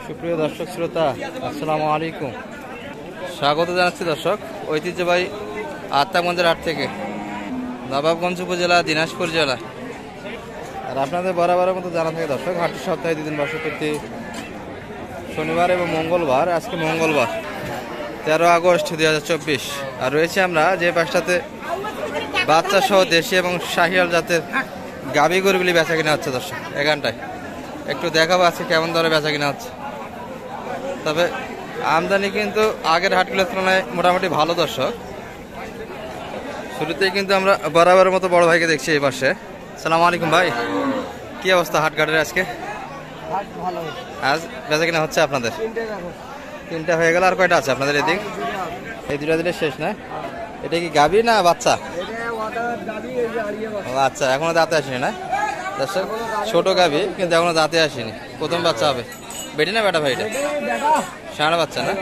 সুপ্রিয় দর্শক শ্রোতা, আসসালামু আলাইকুম। স্বাগত জানাচ্ছি দর্শক ঐতিহ্যবাহী আত্মাগঞ্জের হাট থেকে, নবাবগঞ্জ উপজেলা, দিনাজপুর জেলা। আর আপনাদের বরাবরের মতো জানা থাকে দর্শক, হাটটি সপ্তাহে 2 দিন বসে, প্রতি শনিবার এবং মঙ্গলবার। আজকে মঙ্গলবার 13 আগস্ট 2024। আর রয়েছে আমরা যে পাশটাতে বাচ্চা সহ দেশি এবং শাহিয়াল জাতের গাভী গরুগুলি বেচা কিনা হচ্ছে দর্শক। এখানটায় একটু দেখাবো আজকে কেমন দরে বেচা কিনা হচ্ছে। তবে আমদানি কিন্তু আগের হাটগুলোর তুলনায় মোটামুটি ভালো দর্শক। শুরুতেই কিন্তু আমরা বরাবরের মতো বড় ভাইকে দেখছি এই পাশে। সালাম আলাইকুম ভাই, কি অবস্থা হাটঘাটের আজকে? আজ বেচা কিনা হচ্ছে আপনাদের? 3টা হয়ে গেল, আর কয়টা আছে আপনাদের এদিক? এই 2টা দিলে শেষ না? এটা কি গাভী না বাচ্চা? আচ্ছা, এখনো দাঁতে আসেনি না দর্শক? ছোট গাভী কিন্তু এখনো দাঁতে আসেনি, প্রথম বাচ্চা হবে। বেটি না বেটা ভাই? এটা ষাঁড় বাচ্চা না?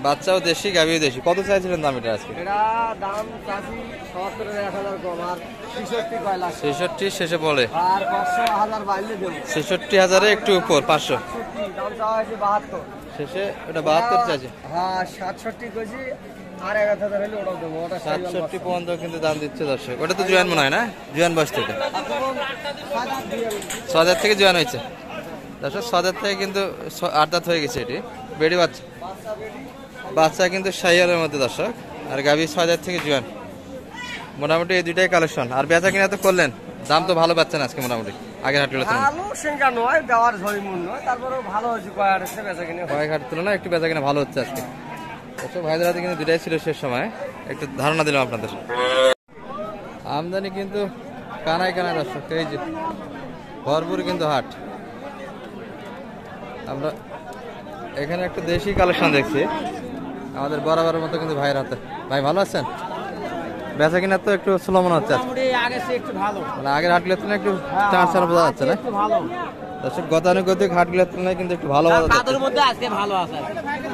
বাচ্চাও দেশি, গাভীও দেশি। কত চাইছিলেন দাম এটা আজকে? 66 শেষে বলে 66,000 একটু উপর 500 শেষে। ওটা 72 চাইছে। 67 পর্যন্ত কিন্তু দাম দিচ্ছে দর্শক। ওটা তো জোয়ান মনে হয় না? জোয়ান বয়স থেকে 6,000 থেকে জোয়ান হয়েছে দর্শক। 6,000 থেকে কিন্তু 8 দাঁত হয়ে গেছে। এটি বেড়ি বাচ্চা, বাচ্চা কিন্তু শাহিয়ালের মধ্যে দর্শক। আর গাভী 6,000 থেকে জোয়ান। মোটামুটি এই 2টাই কালেকশন। আর বেচা কিনা তো করলেন, দাম তো ভালো পাচ্ছেন আজকে মোটামুটি আগের হাটগুলো তুলনায়? কয়েক হাটের তুলনায় একটু বেচা কিনা ভালো হচ্ছে আজকে। ভাইদের হাতে কিন্তু 2টাই ছিল শেষ সময়, একটু ধারণা দিলাম আপনাদের। আমদানি কিন্তু কানায় কানায় দর্শক, এই যে ভরপুর কিন্তু হাট। আমরা এখানে একটা দেশি কালেকশন দেখছি আমাদের বরাবরের মতো কিন্তু ভাইয়ের হাতে। ভাই ভালো আছেন? বেচা কিনা তো একটু স্লো মনে হচ্ছে, মানে আগের হাটগুলোর তুলনায় একটু চার চার বোঝা যাচ্ছে না দর্শক? গতানুগতিক হাটগুলোর তুলনায় কিন্তু একটু ভালো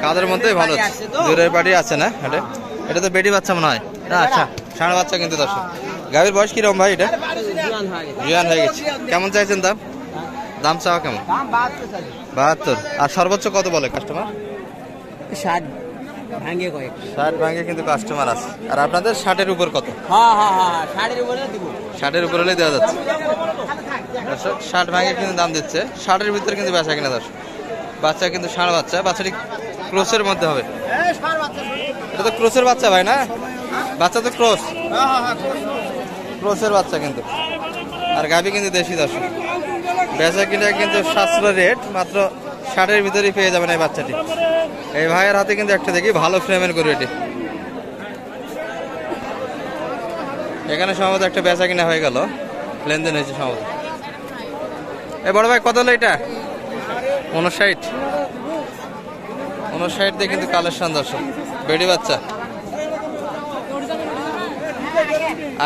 কাদের মধ্যে ভালো হচ্ছে। দূরের বাড়ি আছে না হাটে? এটা তো বেটি বাচ্চা মনে হয় না? আচ্ছা, ষাঁড় বাচ্চা কিন্তু দর্শক। গাভীর বয়স কিরকম ভাই? এটা জোয়ান হয়ে গেছে। কেমন চাইছেন দাম? দাম চাওয়া কেমন? 72। আর সর্বোচ্চ কত বলে কাস্টমার? 60 ভাঙে কিন্তু কাস্টমার আছে। আর আপনাদের 60-এর উপর কত? 60-এর উপর হলেই দেওয়া যাচ্ছে দর্শক। 60 ভাঙে কিন্তু দাম দিচ্ছে। 60-এর ভিতরে কিন্তু বেচা কিনা দর্শক। বাচ্চা কিন্তু ষাঁড় বাচ্চা, বাচ্চাটি ক্রসের মধ্যে হবে। এটা তো ক্রসের বাচ্চা ভাই না? বাচ্চা তো ক্রসের বাচ্চা কিন্তু। আর গাভী কিন্তু দেশি দর্শক। বেচা কিনা কিন্তু সাশ্রয় রেট, মাত্র 60-এর ভিতরেই পেয়ে যাবেন এই বাচ্চাটি। এই ভাইয়ের হাতে কিন্তু একটা দেখি ভালো ফ্রেমের গরু এটি। এখানে সম্ভবত একটা বেচা কিনা হয়ে গেল, লেনদেন হয়েছে সম্ভবত। এই বড় ভাই কত হলো এটা? 59 দিয়ে কিন্তু কালেকশন দর্শক। বেড়ি বাচ্চা।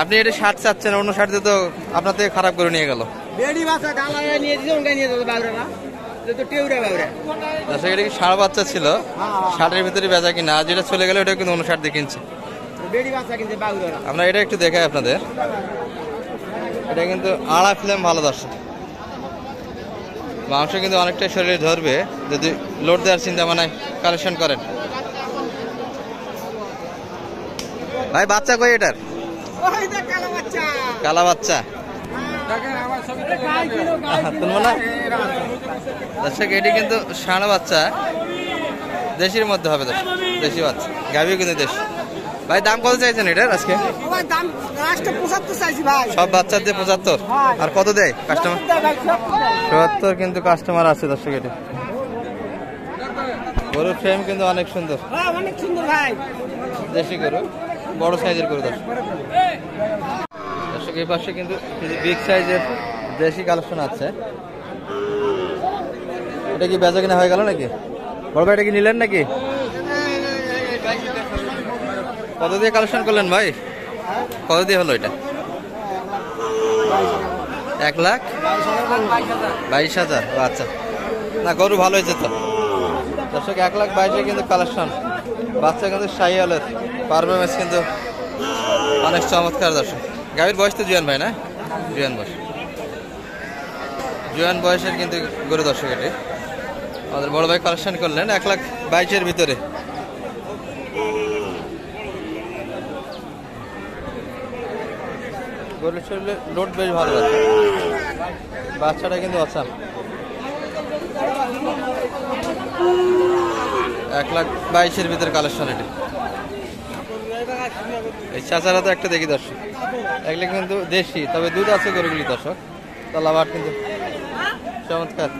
আপনি এটা 60 চাচ্ছেন, 59 দিয়ে তো আপনার থেকে খারাপ করে নিয়ে গেল। এটা কি ষাঁড় বাচ্চা ছিল? 60-এর ভিতরে বেচা কিনা। আর যেটা চলে গেলে ওটা কিন্তু 59 দিয়ে কিনছে আমরা। এটা একটু দেখাই আপনাদের। এটা কিন্তু আড়া ফিল্ম ভালো দর্শক। মাংস কিন্তু অনেকটাই শরীরে ধরবে যদি লোড দেওয়ার চিন্তা মানে কালেকশন করেন। ভাই বাচ্চা কই এটার? কালা বাচ্চা দর্শক। এটি কিন্তু ষাঁড় বাচ্চা, দেশির মধ্যে হবে দর্শক, দেশি বাচ্চা। গাভীও কিন্তু দেশি। ভাই দাম কত চাইছেন এটার আজকে? সব বাচ্চার দিয়ে 75। আর কত দেয় কাস্টমার? 70 কিন্তু কাস্টমার আছে দর্শক। এটা গরুর ফ্রেম কিন্তু অনেক সুন্দর, দেশি গরু, বড় সাইজের গরু দর্শক। এই পাশে কিন্তু বিগ সাইজের দেশি কালেকশন আছে। এটা কি বেচা কিনা হয়ে গেল নাকি বড় ভাই? এটা কি নিলেন নাকি? কত দিয়ে কালেকশন করলেন ভাই? কত দিয়ে হলো এটা? 1,22,000। আচ্ছা, না গরু ভালো হয়েছে তো দর্শক। 1,22,000 কিন্তু কালেকশন। বাচ্চা কিন্তু শাহিয়ালের পারফরমেন্স কিন্তু অনেক চমৎকার দর্শক। গাভীর বয়স তো জোয়ান ভাই না? জোয়ান বয়স, জোয়ান বয়সের কিন্তু গরু দর্শক। এটি আমাদের বড় ভাই কালেকশন করলেন 1,22,000 ভিতরে। গরুর শরীরে লোড বেশ ভালো আছে, বাচ্চাটা কিন্তু আসাম। 1,22,000 ভিতরে কালেকশন এটি। এই চাচারা তো একটা দেখি দর্শক, এগুলো কিন্তু দেশি, তবে দুধ আছে গরুগুলি দর্শক, তলাবাট কিন্তু চমৎকার।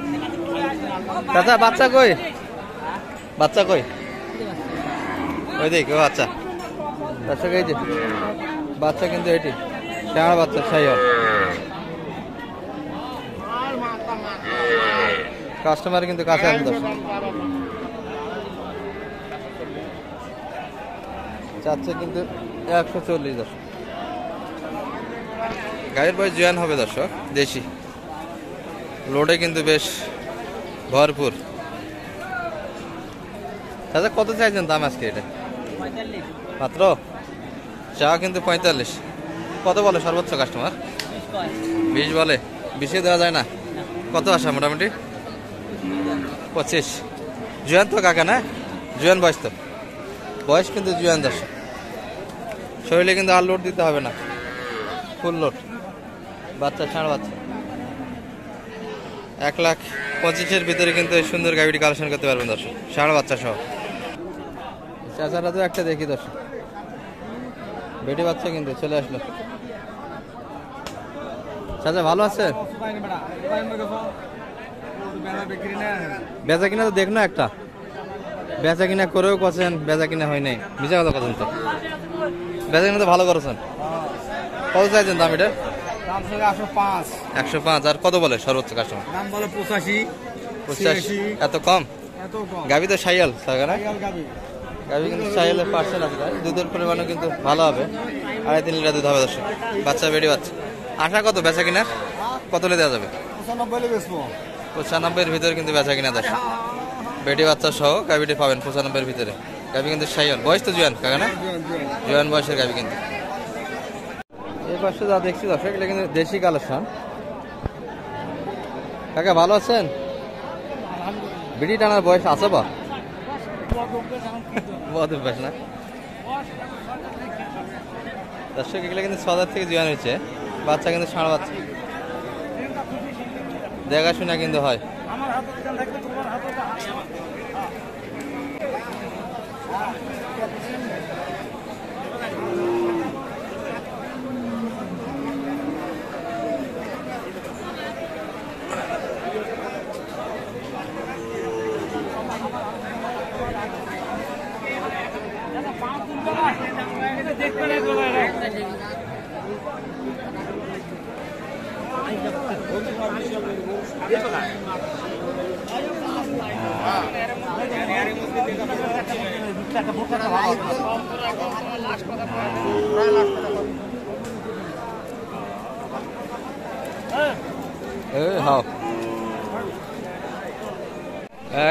চাচা বাচ্চা কই, বাচ্চা কই? ওই দেখ বাচ্চা দর্শক, এই যে বাচ্চা কিন্তু এটি ষাঁড় বাচ্চা, সাইওয়াল। কাস্টমার কিন্তু কাছে আছে দর্শক, চাচ্ছে কিন্তু 140 দর্শক। গাড়ির বয়স জোয়ান হবে দর্শক, দেশি, লোডে কিন্তু বেশ ভরপুর। দাদা কত চাইছেন দাম আজকে এটা? মাত্র চা কিন্তু 45। কত বলে সর্বোচ্চ কাস্টমার? 20 বলে। 20 দেওয়া যায় না? কত আসা মোটামুটি? 25। জোয়ান তো কাকা না? জোয়ান বয়স তো, বয়স কিন্তু জোয়ান দর্শক, শরীরে কিন্তু আর লোড দিতে হবে না, ফুল লোড। বাচ্চা ষাঁড় বাচ্চা। 1,25,000 ভিতরে কিন্তু এই সুন্দর গাড়িটি কালেকশন করতে পারবেন দর্শক, ষাঁড় বাচ্চা সহ। চাচারা তো একটা দেখি দর্শক, বেটি বাচ্চা কিন্তু চলে আসলো। চাচা ভালো আছে? বেচা কিনা তো দেখলো একটা, বেচা কিনা করেও করছেন, বেচা কিনা হয় নাই, মিশা কথা করছেন তো। বেচা কিনা তো ভালো করেছেন। কত চাইছেন দাম এটা? 105। আর কত বলে সর্বোচ্চ কাস্টমার? দাম বলে 85। এত কম? গাভী তো সাইয়াল না? গাভী কিন্তু সাইয়ালের পার্সেন্ট আছে, দুধের পরিমাণও কিন্তু ভালো হবে, 2.5-3 লিটার দুধ হবে দর্শক। বাচ্চা বেড়ে বাচ্চা। আশা কত বেচা কিনার? কত হলে দেওয়া যাবে? 95-এর ভিতরে কিন্তু বেচা কিনা দর্শক। বেটি বাচ্চা সহ গাভীটি পাবেন 95-এর ভিতরে। গাভী কিন্তু সাইয়াল, বয়স তো জোয়ান কাকা না? জোয়ান বয়সের গাভী কিন্তু। এই পাশে যা দেখছি দর্শক, এটা কিন্তু দেশি কালেকশন। কাকা ভালো আছেন? বিড়ি টানার বয়স আছে বা? বেশ না দর্শক, এগুলো কিন্তু 6,000 থেকে জোয়ান হয়েছে। বাচ্চা কিন্তু ষাঁড় বাচ্চা, দেখাশোনা কিন্তু হয়।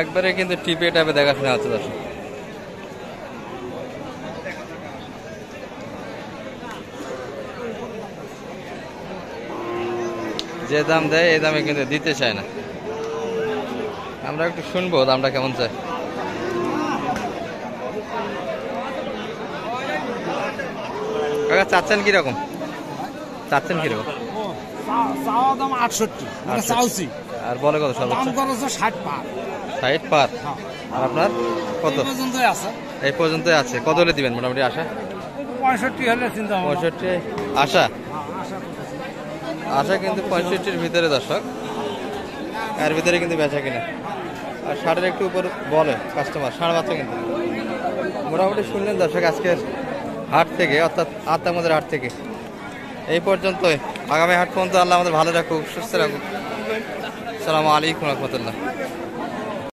একবারে কিন্তু টিপে টাপে দেখাশোনা হচ্ছে দর্শক। যে দাম দেয় এই দামে কিন্তু দিতে চায় না। আমরা একটু শুনবো দামটা কেমন চাই। কাকা চাচ্ছেন কিরকম? চাচ্ছেন কিরকম? দাম 68 আর বলে কত সর্বোচ্চ? 60 পার। আর আপনার কত? এই পর্যন্তই আছে। কত হলে দিবেন মোটামুটি আশা? 65 হলে চিন্তা। 65 আশা? আশা কিন্তু 65-এর ভিতরে দর্শক, এর ভিতরে কিন্তু বেচা কিনা। আর 60-এর একটু উপর বলে কাস্টমার, ষাঁড় বাচ্চা কিন্তু। মোটামুটি শুনলেন দর্শক আজকের হাট থেকে, অর্থাৎ আত্মামদের হাট থেকে এই পর্যন্তই। আগামী হাট পর্যন্ত আল্লাহ আমাদের ভালো রাখুক, সুস্থ রাখুক। আসসালামু আলাইকুম রহমতুল্লাহ।